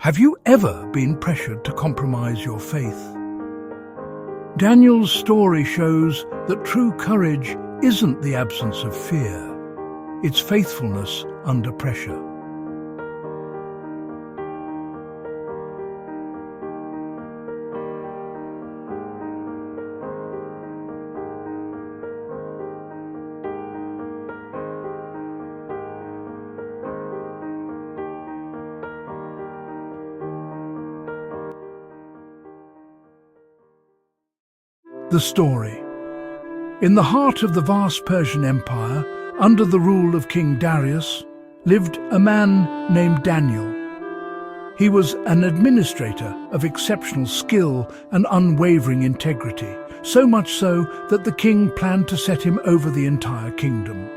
Have you ever been pressured to compromise your faith? Daniel's story shows that true courage isn't the absence of fear, it's faithfulness under pressure. The story. In the heart of the vast Persian Empire, under the rule of King Darius, lived a man named Daniel. He was an administrator of exceptional skill and unwavering integrity, so much so that the king planned to set him over the entire kingdom.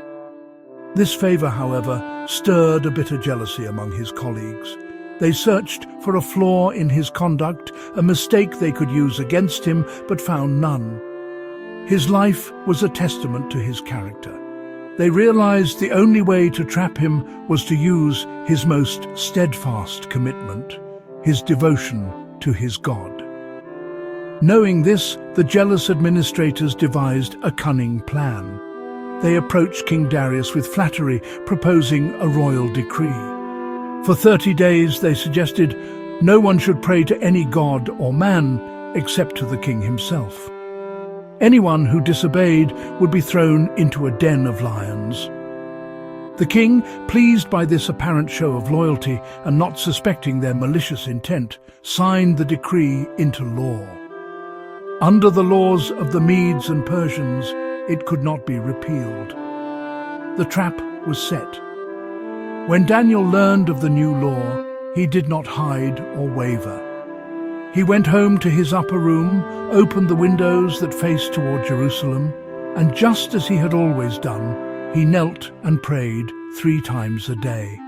This favor, however, stirred a bitter jealousy among his colleagues. They searched for a flaw in his conduct, a mistake they could use against him, but found none. His life was a testament to his character. They realized the only way to trap him was to use his most steadfast commitment, his devotion to his God. Knowing this, the jealous administrators devised a cunning plan. They approached King Darius with flattery, proposing a royal decree. For 30 days, they suggested no one should pray to any god or man except to the king himself. Anyone who disobeyed would be thrown into a den of lions. The king, pleased by this apparent show of loyalty and not suspecting their malicious intent, signed the decree into law. Under the laws of the Medes and Persians, it could not be repealed. The trap was set. When Daniel learned of the new law, he did not hide or waver. He went home to his upper room, opened the windows that faced toward Jerusalem, and just as he had always done, he knelt and prayed 3 times a day.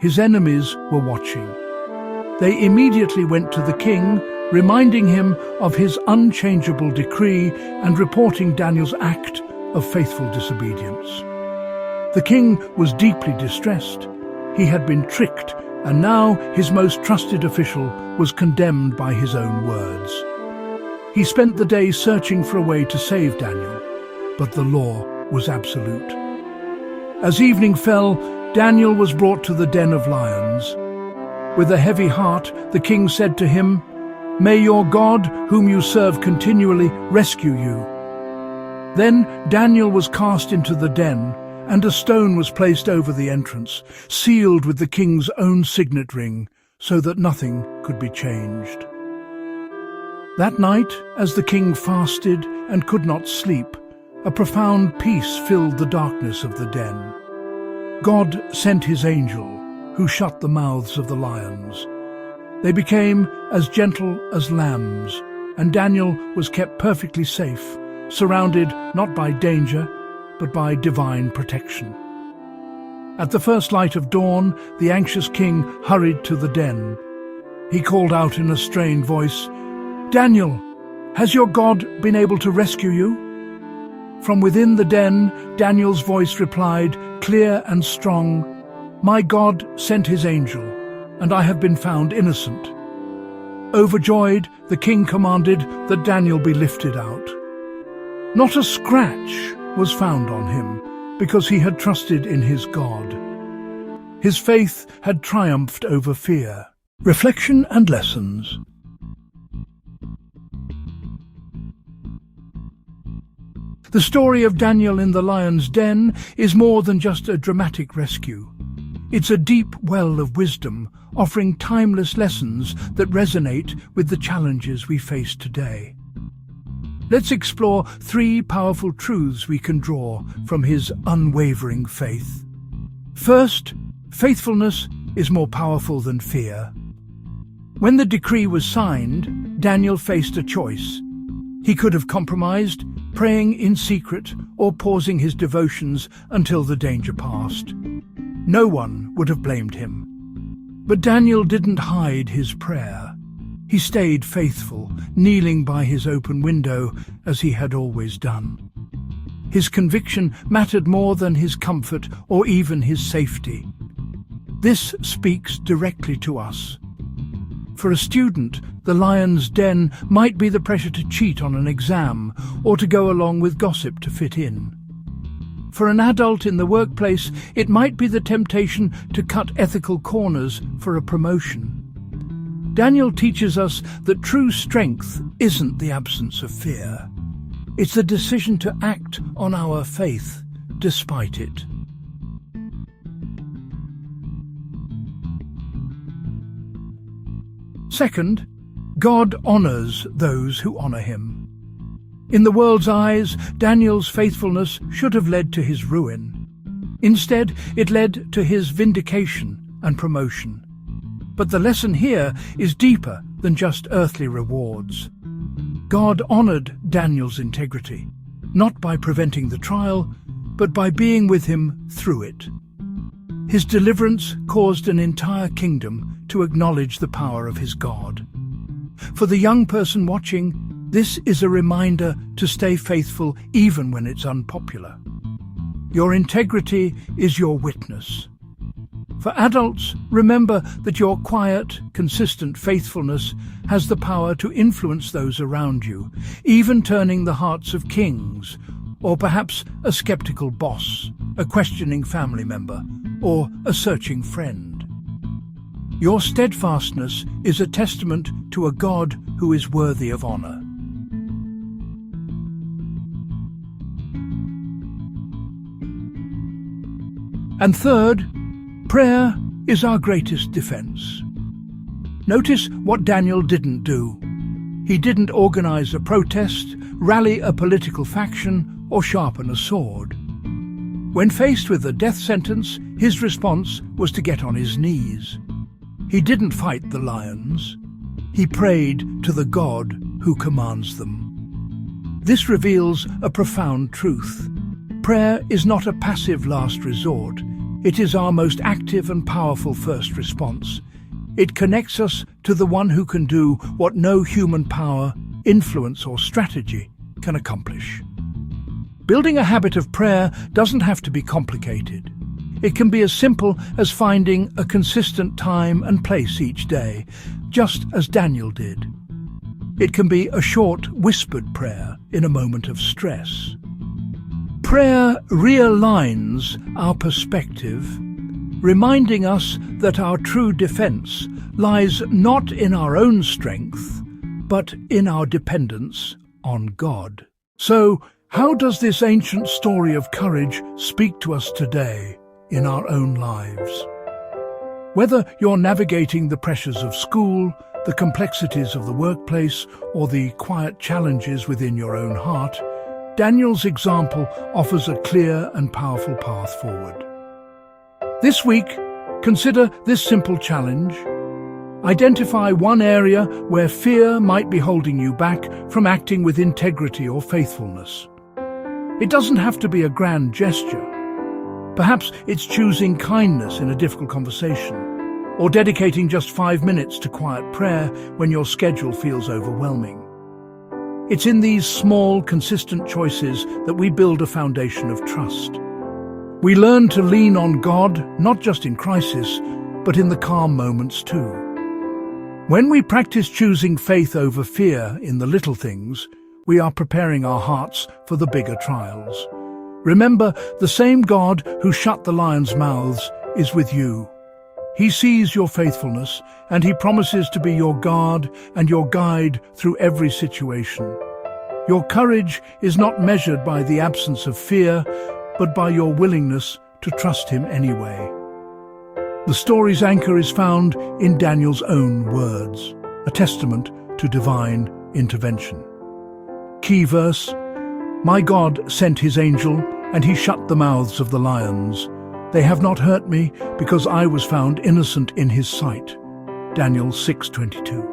His enemies were watching. They immediately went to the king, reminding him of his unchangeable decree and reporting Daniel's act of faithful disobedience. The king was deeply distressed. He had been tricked, and now his most trusted official was condemned by his own words. He spent the day searching for a way to save Daniel, but the law was absolute. As evening fell, Daniel was brought to the den of lions. With a heavy heart, the king said to him, "May your God, whom you serve continually, rescue you." Then Daniel was cast into the den, and a stone was placed over the entrance, sealed with the king's own signet ring, so that nothing could be changed. That night, as the king fasted and could not sleep, a profound peace filled the darkness of the den. God sent his angel, who shut the mouths of the lions. They became as gentle as lambs, and Daniel was kept perfectly safe, surrounded not by danger, but by divine protection. At the first light of dawn, the anxious king hurried to the den. He called out in a strained voice, "Daniel, has your God been able to rescue you?" From within the den, Daniel's voice replied, clear and strong, "My God sent his angel, and I have been found innocent." Overjoyed, the king commanded that Daniel be lifted out. Not a scratch was found on him, because he had trusted in his God. His faith had triumphed over fear. Reflection and lessons. The story of Daniel in the lion's den is more than just a dramatic rescue. It's a deep well of wisdom, offering timeless lessons that resonate with the challenges we face today. Let's explore 3 powerful truths we can draw from his unwavering faith. First, faithfulness is more powerful than fear. When the decree was signed, Daniel faced a choice. He could have compromised, praying in secret or pausing his devotions until the danger passed. No one would have blamed him. But Daniel didn't hide his prayer. He stayed faithful, kneeling by his open window as he had always done. His conviction mattered more than his comfort or even his safety. This speaks directly to us. For a student, the lion's den might be the pressure to cheat on an exam or to go along with gossip to fit in. For an adult in the workplace, it might be the temptation to cut ethical corners for a promotion. Daniel teaches us that true strength isn't the absence of fear. It's the decision to act on our faith despite it. Second, God honors those who honor him. In the world's eyes, Daniel's faithfulness should have led to his ruin. Instead, it led to his vindication and promotion. But the lesson here is deeper than just earthly rewards. God honored Daniel's integrity, not by preventing the trial, but by being with him through it. His deliverance caused an entire kingdom to acknowledge the power of his God. For the young person watching, this is a reminder to stay faithful even when it's unpopular. Your integrity is your witness. For adults, remember that your quiet, consistent faithfulness has the power to influence those around you, even turning the hearts of kings, or perhaps a skeptical boss, a questioning family member, or a searching friend. Your steadfastness is a testament to a God who is worthy of honor. And third, prayer is our greatest defense. Notice what Daniel didn't do. He didn't organize a protest, rally a political faction, or sharpen a sword. When faced with a death sentence, his response was to get on his knees. He didn't fight the lions. He prayed to the God who commands them. This reveals a profound truth. Prayer is not a passive last resort. It is our most active and powerful first response. It connects us to the one who can do what no human power, influence, or strategy can accomplish. Building a habit of prayer doesn't have to be complicated. It can be as simple as finding a consistent time and place each day, just as Daniel did. It can be a short, whispered prayer in a moment of stress. Prayer realigns our perspective, reminding us that our true defense lies not in our own strength, but in our dependence on God. So, how does this ancient story of courage speak to us today in our own lives? Whether you're navigating the pressures of school, the complexities of the workplace, or the quiet challenges within your own heart, Daniel's example offers a clear and powerful path forward. This week, consider this simple challenge. Identify one area where fear might be holding you back from acting with integrity or faithfulness. It doesn't have to be a grand gesture. Perhaps it's choosing kindness in a difficult conversation, or dedicating just 5 minutes to quiet prayer when your schedule feels overwhelming. It's in these small, consistent choices that we build a foundation of trust. We learn to lean on God, not just in crisis, but in the calm moments too. When we practice choosing faith over fear in the little things, we are preparing our hearts for the bigger trials. Remember, the same God who shut the lions' mouths is with you. He sees your faithfulness, and he promises to be your guard and your guide through every situation. Your courage is not measured by the absence of fear, but by your willingness to trust him anyway. The story's anchor is found in Daniel's own words, a testament to divine intervention. Key verse: "My God sent his angel, and he shut the mouths of the lions. They have not hurt me, because I was found innocent in his sight." Daniel 6:22.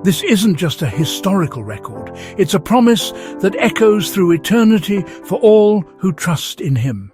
This isn't just a historical record. It's a promise that echoes through eternity for all who trust in him.